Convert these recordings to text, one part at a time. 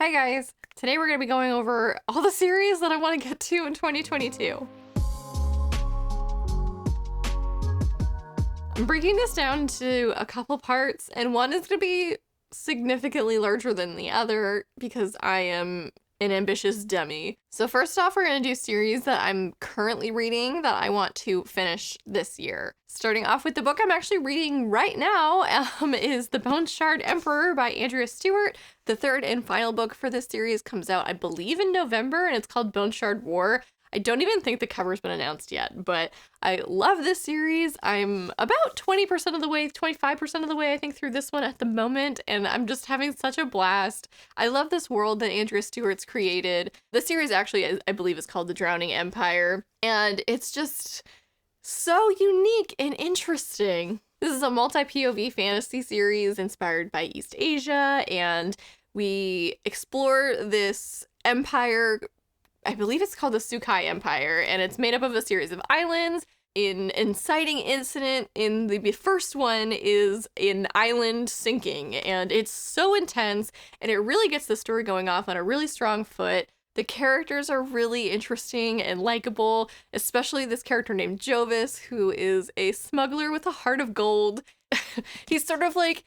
Hi guys! Today we're going to be going over all the series that I want to get to in 2022. I'm breaking this down into a couple parts, and one is going to be significantly larger than the other because I am an ambitious dummy. So first off, we're going to do series that I'm currently reading that I want to finish this year. Starting off with the book I'm actually reading right now is The Bone Shard Emperor by Andrea Stewart. The third and final book for this series comes out, I believe, in November, and it's called Bone Shard War. I don't even think the cover's been announced yet, but I love this series. I'm about 20% of the way, 25% of the way, I think, through this one at the moment, and I'm just having such a blast. I love this world that Andrea Stewart's created. The series actually, I believe, is called The Drowning Empire, and it's just so unique and interesting. This is a multi-POV fantasy series inspired by East Asia, and we explore this empire. I believe it's called the Sukai Empire, and it's made up of a series of islands. An inciting incident in the first one is an island sinking, and it's so intense, and it really gets the story going off on a really strong foot. The characters are really interesting and likable, especially this character named Jovis, who is a smuggler with a heart of gold. He's sort of like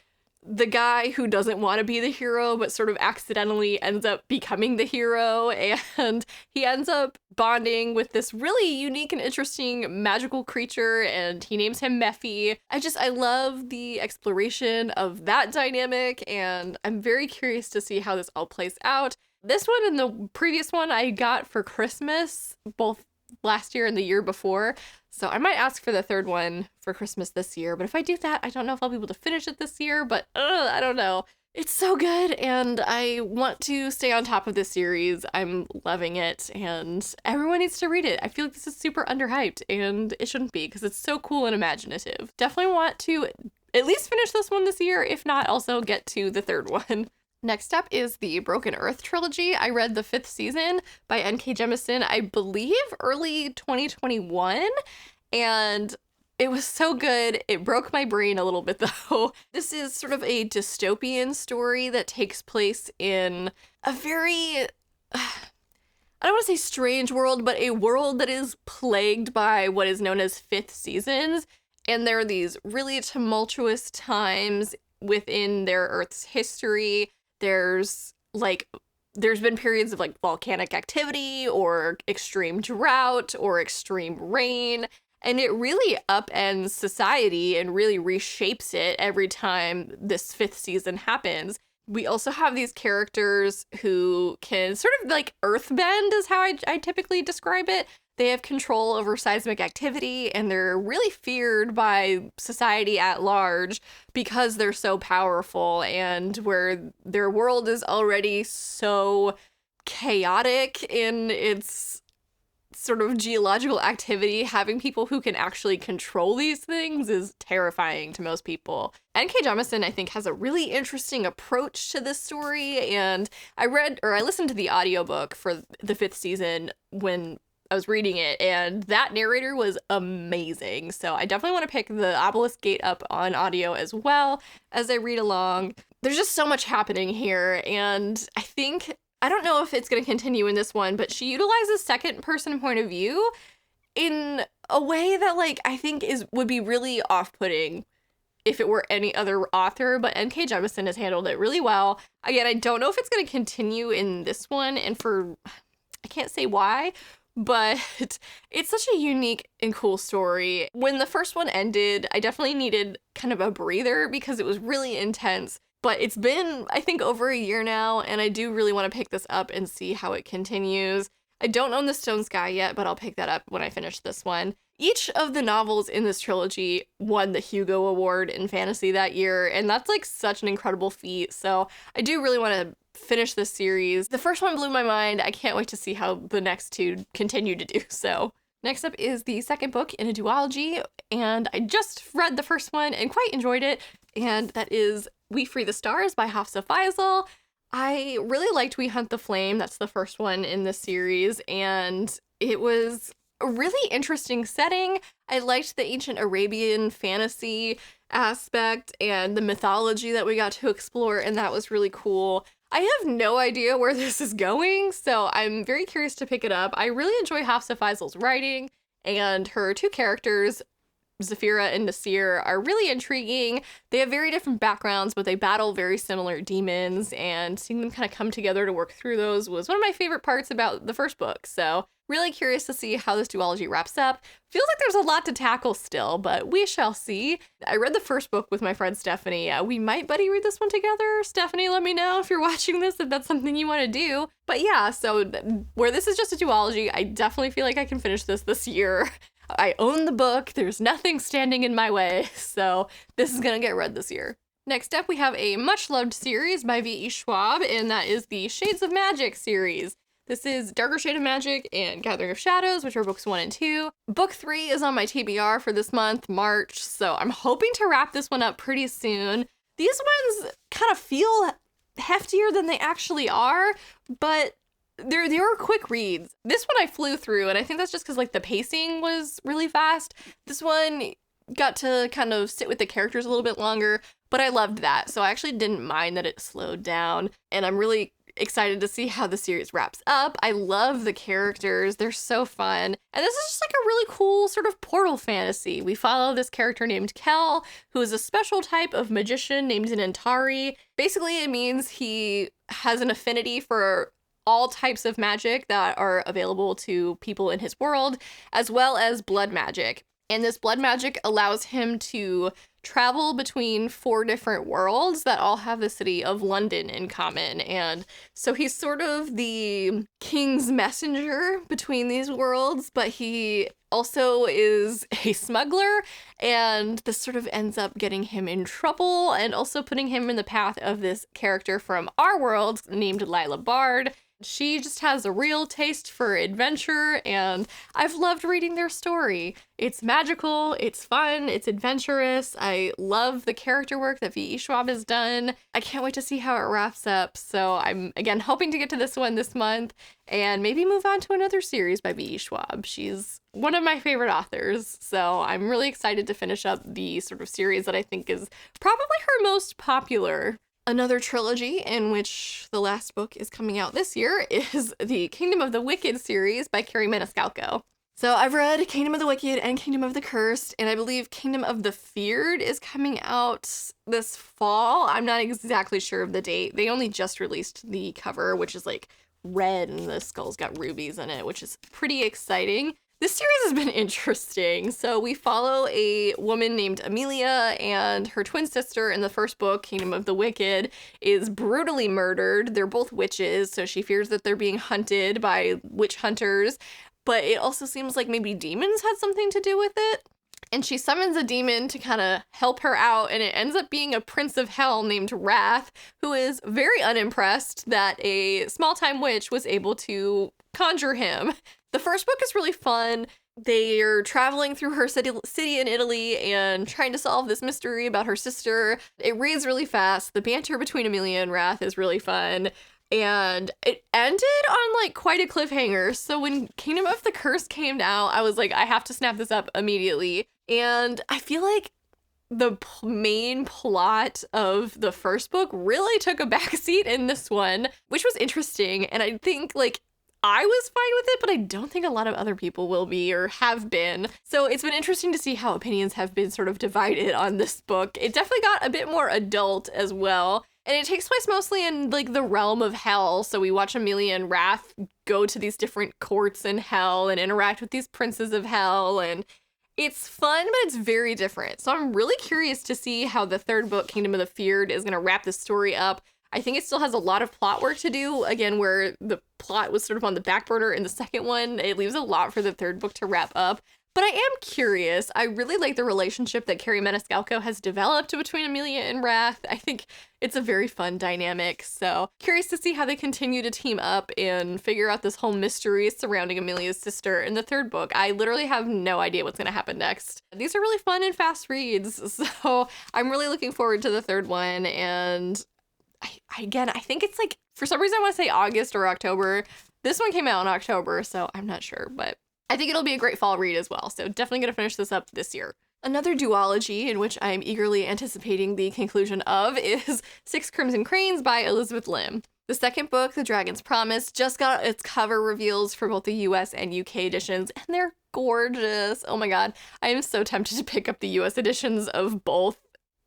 the guy who doesn't want to be the hero, but sort of accidentally ends up becoming the hero, and he ends up bonding with this really unique and interesting magical creature, and he names him Mephi. I love the exploration of that dynamic, and I'm very curious to see how this all plays out. This one and the previous one I got for Christmas, both last year and the year before, so I might ask for the third one for Christmas this year, but if I do that, I don't know if I'll be able to finish it this year, but I don't know. It's so good, and I want to stay on top of this series. I'm loving it, and everyone needs to read it. I feel like this is super underhyped, and it shouldn't be, because it's so cool and imaginative. Definitely want to at least finish this one this year, if not also get to the third one. Next up is the Broken Earth Trilogy. I read the 5th season by N.K. Jemisin, I believe early 2021, and it was so good. It broke my brain a little bit, though. This is sort of a dystopian story that takes place in a very, I don't want to say strange world, but a world that is plagued by what is known as fifth seasons, and there are these really tumultuous times within their Earth's history. There's been periods of like volcanic activity or extreme drought or extreme rain, and it really upends society and really reshapes it every time this 5th season happens. We also have these characters who can sort of like earthbend is how I typically describe it. They have control over seismic activity, and they're really feared by society at large because they're so powerful, and where their world is already so chaotic in its sort of geological activity, having people who can actually control these things is terrifying to most people. N.K. Jemisin, I think, has a really interesting approach to this story, and I listened to the audiobook for the 5th season when I was reading it, and that narrator was amazing. So I definitely want to pick the Obelisk Gate up on audio as well as I read along. There's just so much happening here, and I don't know if it's going to continue in this one, but she utilizes second person point of view in a way that I think would be really off-putting if it were any other author, but N.K. Jemisin has handled it really well. Again, I don't know if it's going to continue in this one, and I can't say why, but it's such a unique and cool story. When the first one ended, I definitely needed kind of a breather because it was really intense. But it's been, I think, over a year now, and I do really want to pick this up and see how it continues. I don't own The Stone Sky yet, but I'll pick that up when I finish this one. Each of the novels in this trilogy won the Hugo Award in fantasy that year, and that's such an incredible feat. So I do really want to finish this series. The first one blew my mind. I can't wait to see how the next two continue to do so. Next up is the second book in a duology, and I just read the first one and quite enjoyed it, and that is We Free the Stars by Hafsa Faisal. I really liked We Hunt the Flame. That's the first one in this series, and it was a really interesting setting. I liked the ancient Arabian fantasy aspect and the mythology that we got to explore, and that was really cool. I have no idea where this is going, so I'm very curious to pick it up. I really enjoy Hafsa Faisal's writing, and her two characters, Zafira and Nasir, are really intriguing. They have very different backgrounds, but they battle very similar demons, and seeing them kind of come together to work through those was one of my favorite parts about the first book. So really curious to see how this duology wraps up. Feels like there's a lot to tackle still, but we shall see. I read the first book with my friend Stephanie. We might buddy read this one together. Stephanie, let me know if you're watching this, if that's something you want to do. But yeah, so where this is just a duology, I definitely feel like I can finish this year. I own the book. There's nothing standing in my way. So this is going to get read this year. Next up, we have a much-loved series by V.E. Schwab, and that is the Shades of Magic series. This is Darker Shade of Magic and Gathering of Shadows, which are books 1 and 2. Book 3 is on my TBR for this month, March, so I'm hoping to wrap this one up pretty soon. These ones kind of feel heftier than they actually are, but they were quick reads. This one I flew through, and I think that's just because like the pacing was really fast. This one got to kind of sit with the characters a little bit longer, but I loved that, so I actually didn't mind that it slowed down, and I'm really excited to see how the series wraps up. I love the characters. They're so fun. And this is just like a really cool sort of portal fantasy. We follow this character named Kel, who is a special type of magician named an Antari. Basically, it means he has an affinity for all types of magic that are available to people in his world, as well as blood magic. And this blood magic allows him to travel between 4 different worlds that all have the city of London in common. And so he's sort of the king's messenger between these worlds, but he also is a smuggler, and this sort of ends up getting him in trouble and also putting him in the path of this character from our world named Lila Bard. She just has a real taste for adventure, and I've loved reading their story. It's magical, it's fun, it's adventurous. I love the character work that V.E. Schwab has done. I can't wait to see how it wraps up. So I'm, again, hoping to get to this one this month and maybe move on to another series by V.E. Schwab. She's one of my favorite authors, so I'm really excited to finish up the sort of series that I think is probably her most popular. Another trilogy in which the last book is coming out this year is the Kingdom of the Wicked series by Carrie Maniscalco. So I've read Kingdom of the Wicked and Kingdom of the Cursed, and I believe Kingdom of the Feared is coming out this fall. I'm not exactly sure of the date. They only just released the cover, which is like red, and the skull's got rubies in it, which is pretty exciting. This series has been interesting. So we follow a woman named Amelia, and her twin sister in the first book, Kingdom of the Wicked, is brutally murdered. They're both witches, so she fears that they're being hunted by witch hunters, but it also seems like maybe demons had something to do with it. And she summons a demon to kind of help her out, and it ends up being a prince of hell named Wrath, who is very unimpressed that a small-time witch was able to conjure him. The first book is really fun. They're traveling through her city in Italy and trying to solve this mystery about her sister. It reads really fast. The banter between Amelia and Wrath is really fun. And it ended on like quite a cliffhanger. So when Kingdom of the Curse came out, I was like, I have to snap this up immediately. And I feel like the main plot of the first book really took a backseat in this one, which was interesting. And I think like I was fine with it, but I don't think a lot of other people will be or have been. So it's been interesting to see how opinions have been sort of divided on this book. It definitely got a bit more adult as well. And it takes place mostly in like the realm of hell. So we watch Amelia and Wrath go to these different courts in hell and interact with these princes of hell. And it's fun, but it's very different. So I'm really curious to see how the third book, Kingdom of the Feared, is going to wrap this story up. I think it still has a lot of plot work to do, again, where the plot was sort of on the back burner in the second one. It leaves a lot for the third book to wrap up. But I am curious. I really like the relationship that Carrie Maniscalco has developed between Amelia and Wrath. I think it's a very fun dynamic. So curious to see how they continue to team up and figure out this whole mystery surrounding Amelia's sister in the third book. I literally have no idea what's going to happen next. These are really fun and fast reads. So I'm really looking forward to the third one. And I think it's like, for some reason I want to say August or October. This one came out in October, so I'm not sure, but I think it'll be a great fall read as well. So definitely going to finish this up this year. Another duology in which I'm eagerly anticipating the conclusion of is Six Crimson Cranes by Elizabeth Lim. The second book, The Dragon's Promise, just got its cover reveals for both the US and UK editions, and they're gorgeous. Oh my god, I am so tempted to pick up the US editions of both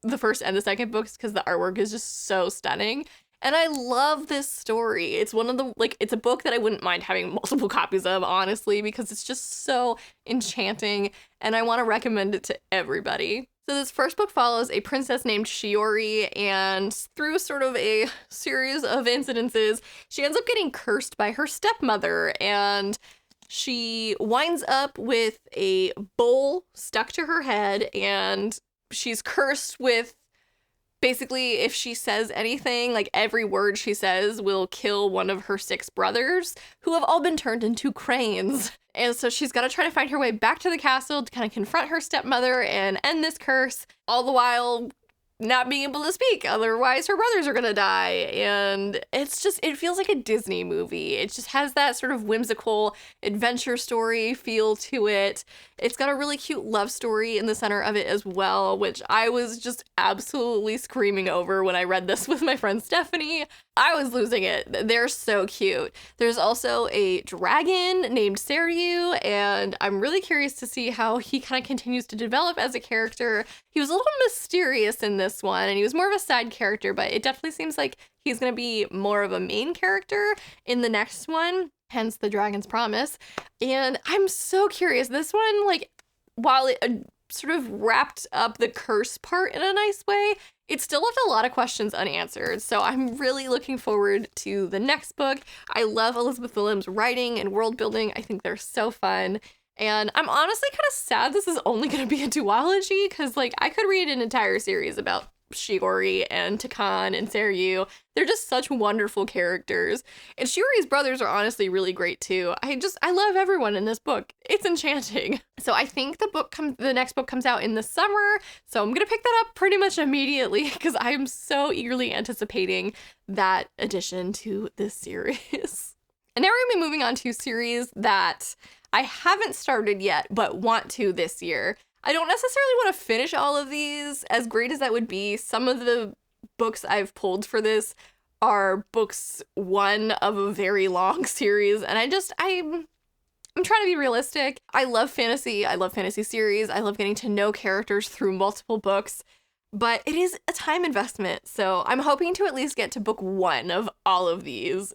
the first and the second books because the artwork is just so stunning. And I love this story. It's one of the, like, it's a book that I wouldn't mind having multiple copies of, honestly, because it's just so enchanting, and I want to recommend it to everybody. So this first book follows a princess named Shiori, and through sort of a series of incidences, she ends up getting cursed by her stepmother, and she winds up with a bowl stuck to her head, and she's cursed with, basically, if she says anything, like every word she says will kill one of her 6 brothers, who have all been turned into cranes. And so she's got to try to find her way back to the castle to kind of confront her stepmother and end this curse, all the while not being able to speak, otherwise her brothers are gonna die. And it's just, it feels like a Disney movie. It just has that sort of whimsical adventure story feel to it. It's got a really cute love story in the center of it as well, which I was just absolutely screaming over when I read this with my friend Stephanie. I was losing it. They're so cute. There's also a dragon named Seryu, and I'm really curious to see how he kind of continues to develop as a character. He was a little mysterious in this one, and he was more of a side character, but it definitely seems like he's going to be more of a main character in the next one, hence The Dragon's Promise. And I'm so curious. This one, like, while it sort of wrapped up the curse part in a nice way, it still left a lot of questions unanswered. So I'm really looking forward to the next book. I love Elizabeth Williams' writing and world building. I think they're so fun. And I'm honestly kind of sad this is only going to be a duology, because, like, I could read an entire series about Shiori and Takan and Seryu. They're just such wonderful characters. And Shiori's brothers are honestly really great too. I love everyone in this book. It's enchanting. So I think the next book comes out in the summer. So I'm gonna pick that up pretty much immediately because I'm so eagerly anticipating that addition to this series. And now we're gonna be moving on to a series that I haven't started yet, but want to this year. I don't necessarily want to finish all of these, as great as that would be. Some of the books I've pulled for this are books 1 of a very long series, and I'm trying to be realistic. I love fantasy. I love fantasy series. I love getting to know characters through multiple books, but it is a time investment, so I'm hoping to at least get to book 1 of all of these.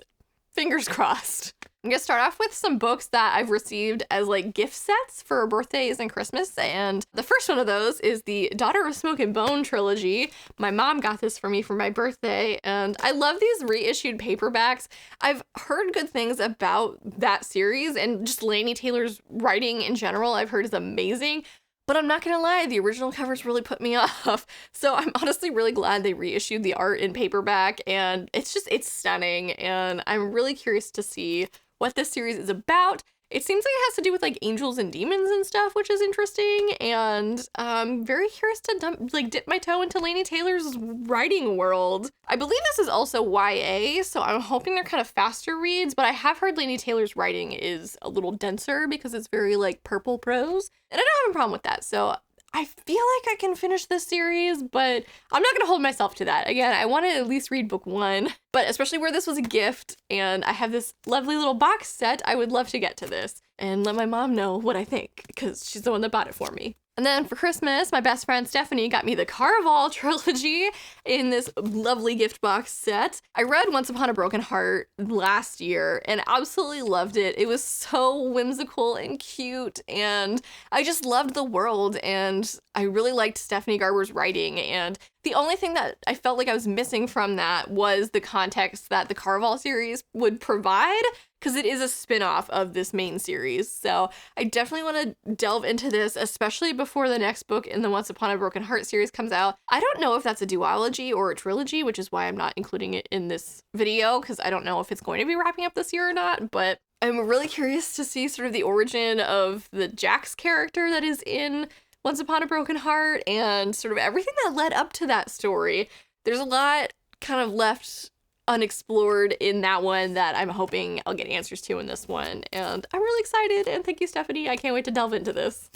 Fingers crossed. I'm gonna start off with some books that I've received as like gift sets for birthdays and Christmas, and the first one of those is the Daughter of Smoke and Bone trilogy. My mom got this for me for my birthday, and I love these reissued paperbacks. I've heard good things about that series, and just Laini Taylor's writing in general I've heard is amazing. But I'm not gonna lie, the original covers really put me off. So I'm honestly really glad they reissued the art in paperback, and it's stunning, and I'm really curious to see what this series is about. It seems like it has to do with like angels and demons and stuff, which is interesting, and I'm very curious to dip my toe into Laini Taylor's writing world. I believe this is also YA, so I'm hoping they're kind of faster reads, but I have heard Laini Taylor's writing is a little denser because it's very like purple prose, and I don't have a problem with that, so I feel like I can finish this series, but I'm not gonna hold myself to that. Again, I want to at least read book 1, but especially where this was a gift and I have this lovely little box set, I would love to get to this and let my mom know what I think, because she's the one that bought it for me. And then for Christmas, my best friend Stephanie got me the Caraval Trilogy in this lovely gift box set. I read Once Upon a Broken Heart last year and absolutely loved it. It was so whimsical and cute, and I just loved the world, and I really liked Stephanie Garber's writing, and the only thing that I felt like I was missing from that was the context that the Caraval series would provide, because it is a spin-off of this main series. So I definitely want to delve into this, especially before the next book in the Once Upon a Broken Heart series comes out. I don't know if that's a duology or a trilogy, which is why I'm not including it in this video, because I don't know if it's going to be wrapping up this year or not, but I'm really curious to see sort of the origin of the Jax character that is in Once Upon a Broken Heart and sort of everything that led up to that story. There's a lot kind of left unexplored in that one that I'm hoping I'll get answers to in this one, and I'm really excited, and thank you, Stephanie. I can't wait to delve into this.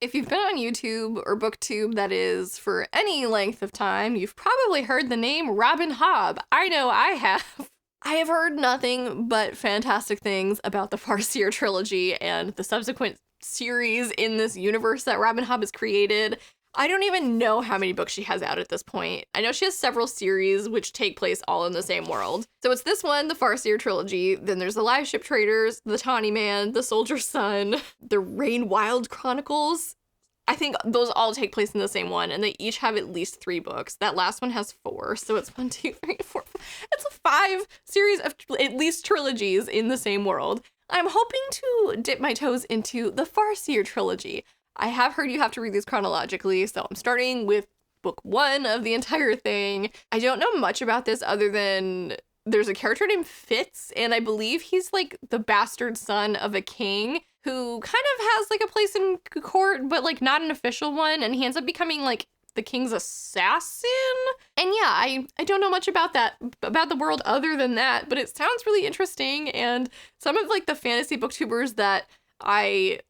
If you've been on YouTube or BookTube, that is, for any length of time, you've probably heard the name Robin Hobb. I know I have. I have heard nothing but fantastic things about the Farseer Trilogy and the subsequent series in this universe that Robin Hobb has created. I don't even know how many books she has out at this point. I know she has several series which take place all in the same world. So it's this one, the Farseer Trilogy, then there's the Live Ship Traders, the Tawny Man, the Soldier's Son, the Rain Wild Chronicles. I think those all take place in the same one, and they each have at least 3 books. That last one has 4, so it's 1, 2, 3, 4. It's a 5 series of at least trilogies in the same world. I'm hoping to dip my toes into the Farseer Trilogy. I have heard you have to read these chronologically, so I'm starting with book 1 of the entire thing. I don't know much about this other than there's a character named Fitz, and I believe he's like the bastard son of a king who kind of has like a place in court, but like not an official one, and he ends up becoming like the king's assassin. And yeah, I don't know much about the world other than that, but it sounds really interesting, and some of like the fantasy booktubers that I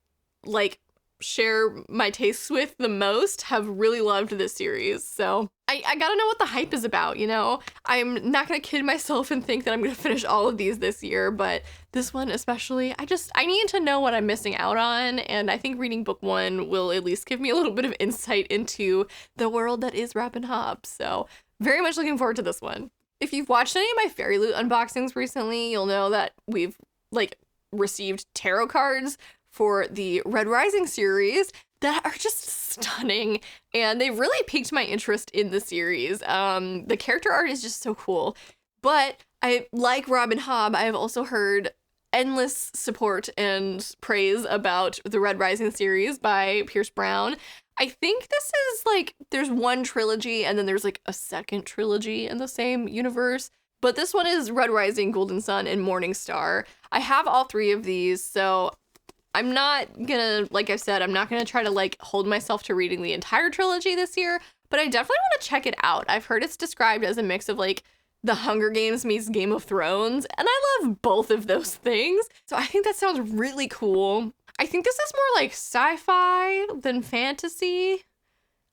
like share my tastes with the most have really loved this series. So I gotta know what the hype is about, you know? I'm not gonna kid myself and think that I'm gonna finish all of these this year, but this one especially, I need to know what I'm missing out on, and I think reading book 1 will at least give me a little bit of insight into the world that is Robin Hobb. So very much looking forward to this one. If you've watched any of my Fairy Loot unboxings recently, you'll know that we've like received tarot cards for the Red Rising series that are just stunning, and they really piqued my interest in the series. The character art is just so cool, but I like Robin Hobb. I have also heard endless support and praise about the Red Rising series by Pierce Brown. I think this is like, there's one trilogy and then there's like a second trilogy in the same universe. But this one is Red Rising, Golden Sun, and Morning Star. I have all 3 of these, so I'm not gonna, like I said, I'm not gonna try to like hold myself to reading the entire trilogy this year, but I definitely want to check it out. I've heard it's described as a mix of like The Hunger Games meets Game of Thrones, and I love both of those things. So I think that sounds really cool. I think this is more like sci-fi than fantasy.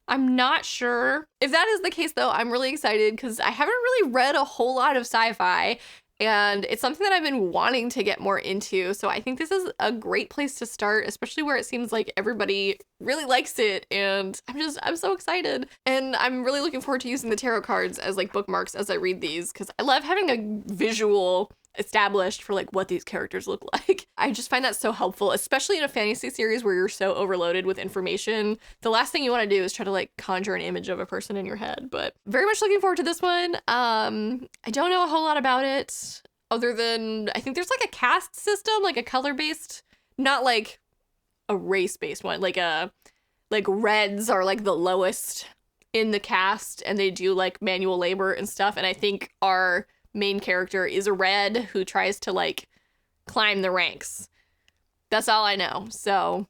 I'm not sure. If that is the case though, I'm really excited because I haven't really read a whole lot of sci-fi, and it's something that I've been wanting to get more into. So I think this is a great place to start, especially where it seems like everybody really likes it. And I'm so excited. And I'm really looking forward to using the tarot cards as like bookmarks as I read these, because I love having a visual established for like what these characters look like. I just find that so helpful, especially in a fantasy series where you're so overloaded with information. The last thing you want to do is try to like conjure an image of a person in your head. But very much looking forward to this one. I don't know a whole lot about it other than I think there's like a caste system, like a color-based, not like a race-based one, like reds are like the lowest in the cast and they do like manual labor and stuff, and I think our main character is a red who tries to like climb the ranks. That's all I know. So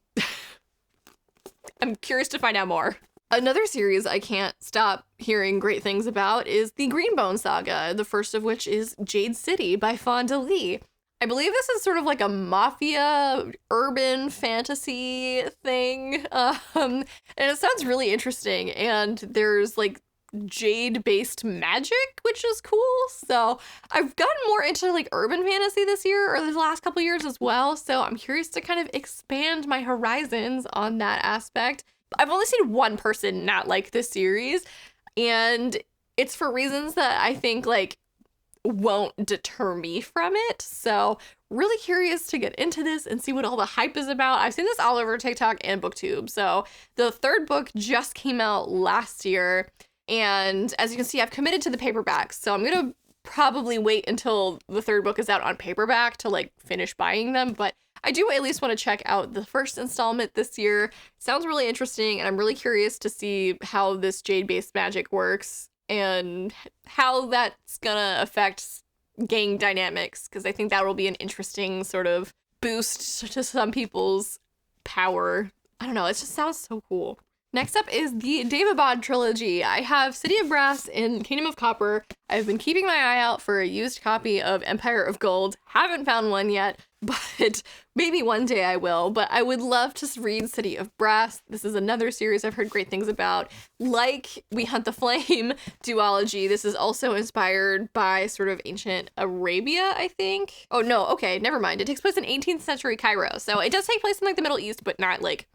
I'm curious to find out more. Another series I can't stop hearing great things about is the Greenbone Saga, the first of which is Jade City by Fonda Lee. I believe this is sort of like a mafia urban fantasy thing. And it sounds really interesting. And there's like jade-based magic, which is cool. So I've gotten more into like urban fantasy this year, or the last couple years as well. So I'm curious to kind of expand my horizons on that aspect. I've only seen one person not like this series, and it's for reasons that I think like won't deter me from it. So really curious to get into this and see what all the hype is about. I've seen this all over TikTok and BookTube. So the 3rd book just came out last year, and as you can see, I've committed to the paperbacks. So I'm gonna probably wait until the 3rd book is out on paperback to like finish buying them, but I do at least want to check out the first installment this year. It sounds really interesting, and I'm really curious to see how this jade-based magic works and how that's gonna affect gang dynamics, because I think that will be an interesting sort of boost to some people's power. I don't know, it just sounds so cool. Next up is the Daevabad Trilogy. I have City of Brass and Kingdom of Copper. I've been keeping my eye out for a used copy of Empire of Gold. Haven't found one yet, but maybe one day I will. But I would love to read City of Brass. This is another series I've heard great things about. Like We Hunt the Flame duology, this is also inspired by sort of ancient Arabia, I think. Oh no, okay, never mind. It takes place in 18th century Cairo. So it does take place in like the Middle East, but not like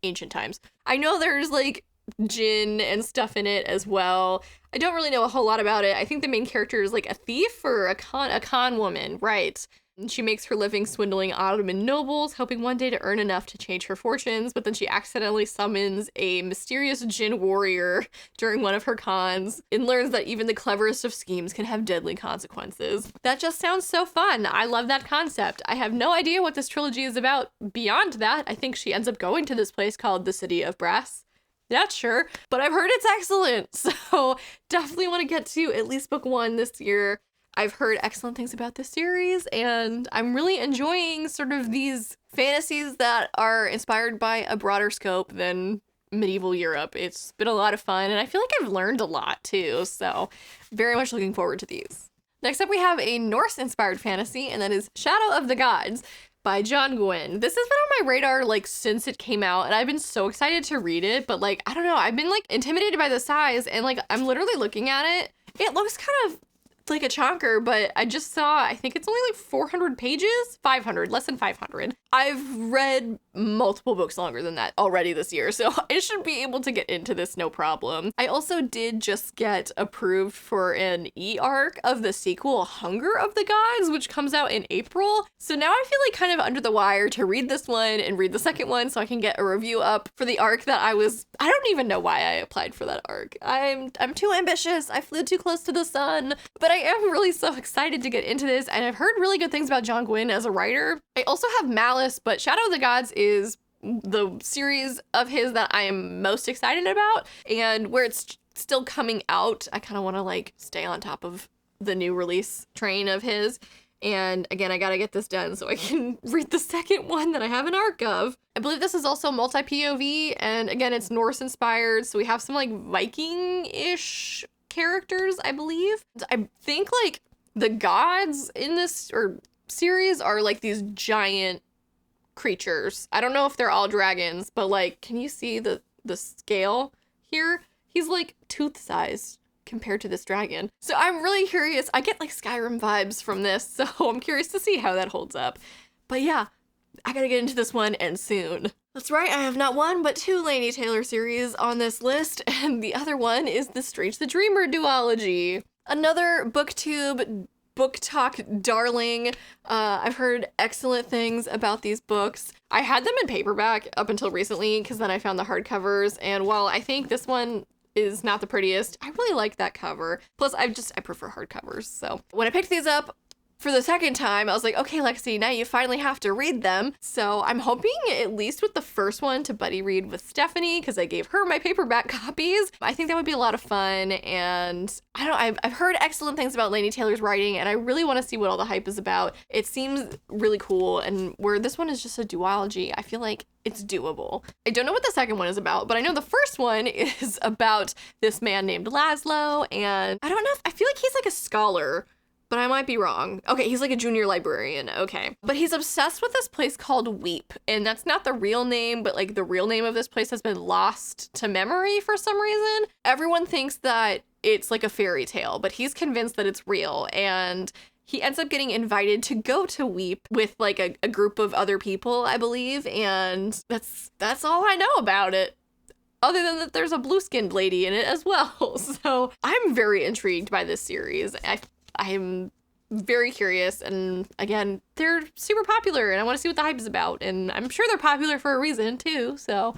ancient times. I know there's like jinn and stuff in it as well. I don't really know a whole lot about it. I think the main character is like a thief or a con woman, right? And she makes her living swindling Ottoman nobles, hoping one day to earn enough to change her fortunes, but then she accidentally summons a mysterious jinn warrior during one of her cons and learns that even the cleverest of schemes can have deadly consequences. That just sounds so fun. I love that concept. I have no idea what this trilogy is about beyond that. I think she ends up going to this place called the City of Brass. Not sure, but I've heard it's excellent, so definitely want to get to at least book 1 this year. I've heard excellent things about this series, and I'm really enjoying sort of these fantasies that are inspired by a broader scope than medieval Europe. It's been a lot of fun, and I feel like I've learned a lot too, so very much looking forward to these. Next up, we have a Norse-inspired fantasy, and that is Shadow of the Gods by John Gwynne. This has been on my radar like since it came out, and I've been so excited to read it, but like, I don't know, I've been like intimidated by the size, and like I'm literally looking at it. It looks kind of like a chonker, but I just saw, I think it's only like 400 pages, 500, less than 500. I've read multiple books longer than that already this year, so I should be able to get into this no problem. I also did just get approved for an e-arc of the sequel Hunger of the Gods, which comes out in April. So now I feel like kind of under the wire to read this one and read the second one so I can get a review up for the arc that I don't even know why I applied for that arc. I'm too ambitious. I flew too close to the sun, but I am really so excited to get into this, and I've heard really good things about John Gwynne as a writer. I also have Malice, but Shadow of the Gods is the series of his that I am most excited about, and where it's still coming out, I kind of want to like stay on top of the new release train of his. And again, I gotta get this done so I can read the second one that I have an arc of. I believe this is also multi-POV, and again, it's Norse inspired, so we have some like Viking-ish characters, I believe. I think like the gods in this series are like these giant creatures. I don't know if they're all dragons, but like, can you see the scale here? He's like tooth-sized compared to this dragon. So I'm really curious. I get like Skyrim vibes from this, so I'm curious to see how that holds up. But yeah, I gotta get into this one, and soon. That's right, I have not one but 2 Laini Taylor series on this list, and the other one is the Strange the Dreamer duology. Another booktube book talk darling. I've heard excellent things about these books. I had them in paperback up until recently because then I found the hardcovers, and while I think this one is not the prettiest, I really like that cover. Plus, I prefer hardcovers. So when I picked these up for the second time, I was like, okay, Lexi, now you finally have to read them. So I'm hoping at least with the first one to buddy read with Stephanie, because I gave her my paperback copies. I think that would be a lot of fun. And I don't know, I've heard excellent things about Laini Taylor's writing, and I really want to see what all the hype is about. It seems really cool, and where this one is just a duology, I feel like it's doable. I don't know what the second one is about, but I know the first one is about this man named Laszlo, and I don't know I feel like he's like a scholar, but I might be wrong. Okay, he's like a junior librarian, okay. But he's obsessed with this place called Weep, and that's not the real name, but like the real name of this place has been lost to memory for some reason. Everyone thinks that it's like a fairy tale, but he's convinced that it's real, and he ends up getting invited to go to Weep with like a group of other people, I believe, and that's all I know about it. Other than that there's a blue-skinned lady in it as well. So I'm very intrigued by this series. I'm very curious, and again, they're super popular, and I want to see what the hype is about, and I'm sure they're popular for a reason too. So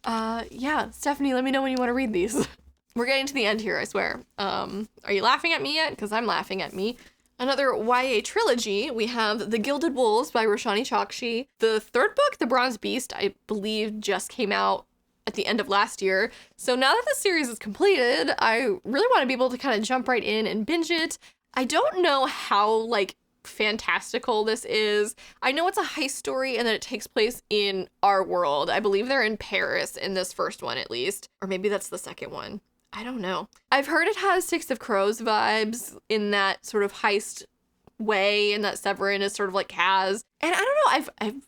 yeah, Stephanie, let me know when you want to read these. We're getting to the end here, I swear. Are you laughing at me yet? Because I'm laughing at me. Another YA trilogy, we have The Gilded Wolves by Roshani Chokshi. The third book, The Bronze Beast, I believe just came out at the end of last year. So now that the series is completed, I really want to be able to kind of jump right in and binge it. I don't know how like fantastical this is. I know it's a heist story and that it takes place in our world. I believe they're in Paris in this first one at least. Or maybe that's the second one. I don't know. I've heard it has Six of Crows vibes in that sort of heist way, and that Severin is sort of like has. And I don't know,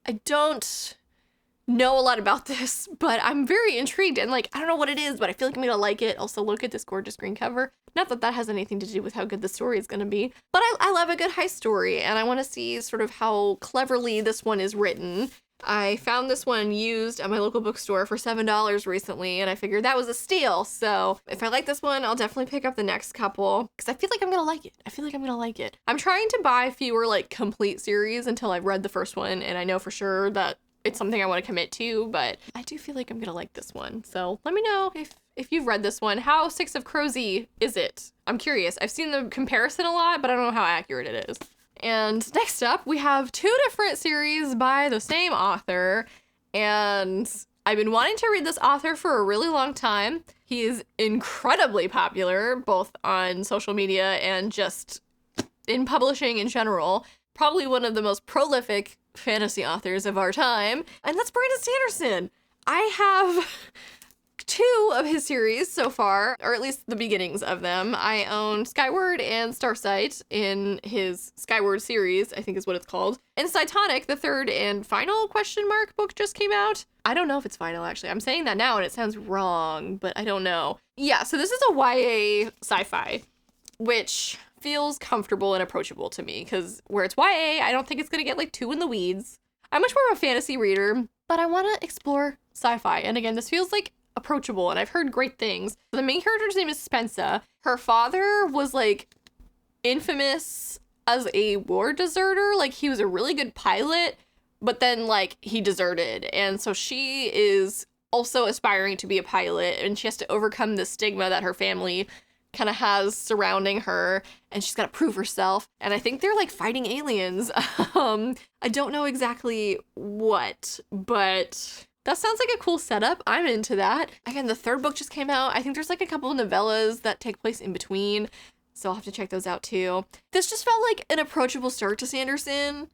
I don't know a lot about this, but I'm very intrigued, and like, I don't know what it is, but I feel like I'm gonna like it. Also, look at this gorgeous green cover. Not that that has anything to do with how good the story is gonna be, but I love a good heist story, and I want to see sort of how cleverly this one is written. I found this one used at my local bookstore for $7 recently, and I figured that was a steal. So if I like this one, I'll definitely pick up the next couple because I feel like I'm gonna like it. I'm trying to buy fewer like complete series until I've read the first one, and I know for sure that it's something I want to commit to, but I do feel like I'm gonna like this one. So let me know if you've read this one. How Six of Crowsy is it? I'm curious. I've seen the comparison a lot, but I don't know how accurate it is. And next up, we have 2 different series by the same author, and I've been wanting to read this author for a really long time. He is incredibly popular, both on social media and just in publishing in general. Probably one of the most prolific fantasy authors of our time, and that's Brandon Sanderson. I have 2 of his series so far, or at least the beginnings of them. I own Skyward and Starsight in his Skyward series, I think is what it's called. And Cytonic, the 3rd and final book just came out. I don't know if it's final, actually. I'm saying that now and it sounds wrong, but I don't know. Yeah, so this is a YA sci-fi, which feels comfortable and approachable to me, because where it's YA, I don't think it's gonna get like too in the weeds. I'm much more of a fantasy reader, but I want to explore sci-fi. And again, this feels like approachable, and I've heard great things. The main character's name is Spensa. Her father was like infamous as a war deserter. Like, he was a really good pilot, but then like he deserted, and so she is also aspiring to be a pilot, and she has to overcome the stigma that her family kind of has surrounding her, and she's got to prove herself. And I think they're like fighting aliens. I don't know exactly what, but that sounds like a cool setup. I'm into that. Again, the 3rd book just came out. I think there's like a couple of novellas that take place in between, so I'll have to check those out too. This just felt like an approachable start to Sanderson,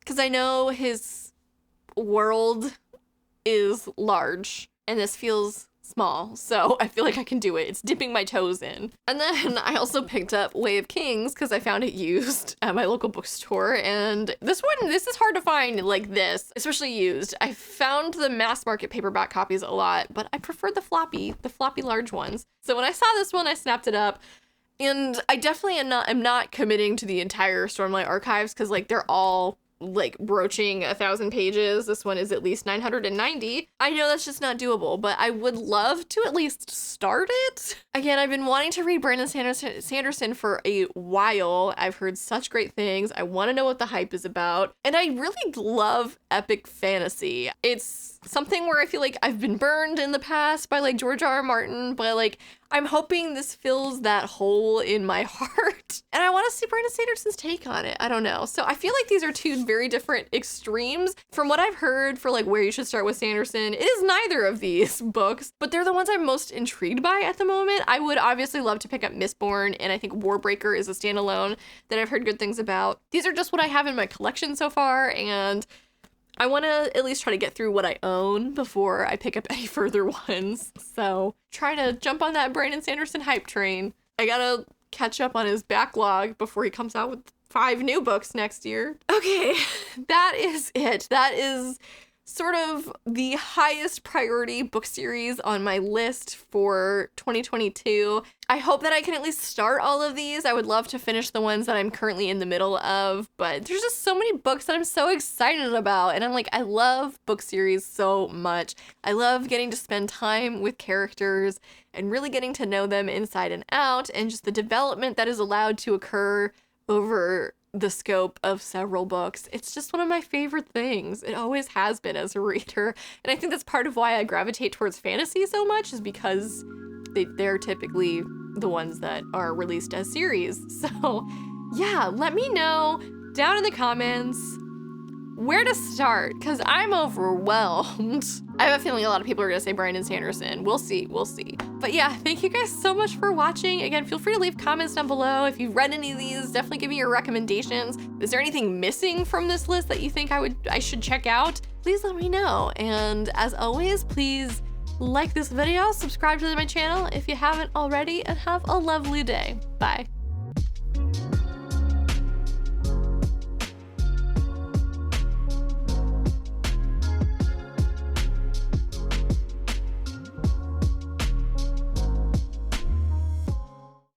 because I know his world is large, and this feels small, so I feel like I can do it. It's dipping my toes in. And then I also picked up Way of Kings because I found it used at my local bookstore, and this is hard to find like this, especially used. I found the mass market paperback copies a lot, but I prefer the floppy large ones. So when I saw this one, I snapped it up, and I definitely am not committing to the entire Stormlight Archives, because like they're all like broaching 1,000 pages. This one is at least 990. I know that's just not doable, but I would love to at least start it. Again, I've been wanting to read Brandon Sanderson for a while. I've heard such great things. I want to know what the hype is about, and I really love epic fantasy. It's something where I feel like I've been burned in the past by like George R.R. Martin, but like I'm hoping this fills that hole in my heart. And I want to see Brandon Sanderson's take on it. I don't know. So I feel like these are 2 very different extremes. From what I've heard for like where you should start with Sanderson, it is neither of these books, but they're the ones I'm most intrigued by at the moment. I would obviously love to pick up Mistborn, and I think Warbreaker is a standalone that I've heard good things about. These are just what I have in my collection so far, and I want to at least try to get through what I own before I pick up any further ones. So try to jump on that Brandon Sanderson hype train. I gotta catch up on his backlog before he comes out with 5 new books next year. Okay, that is it. That is sort of the highest priority book series on my list for 2022. I hope that I can at least start all of these. I would love to finish the ones that I'm currently in the middle of, but there's just so many books that I'm so excited about. And I'm like, I love book series so much. I love getting to spend time with characters and really getting to know them inside and out, and just the development that is allowed to occur over the scope of several books. It's just one of my favorite things. It always has been as a reader. And I think that's part of why I gravitate towards fantasy so much, is because they're typically the ones that are released as series. So yeah, let me know down in the comments where to start, because I'm overwhelmed. I have a feeling a lot of people are gonna say Brandon Sanderson. We'll see, we'll see. But yeah, thank you guys so much for watching. Again, feel free to leave comments down below. If you've read any of these, definitely give me your recommendations. Is there anything missing from this list that you think I should check out? Please let me know. And as always, please like this video, subscribe to my channel if you haven't already, and have a lovely day. Bye.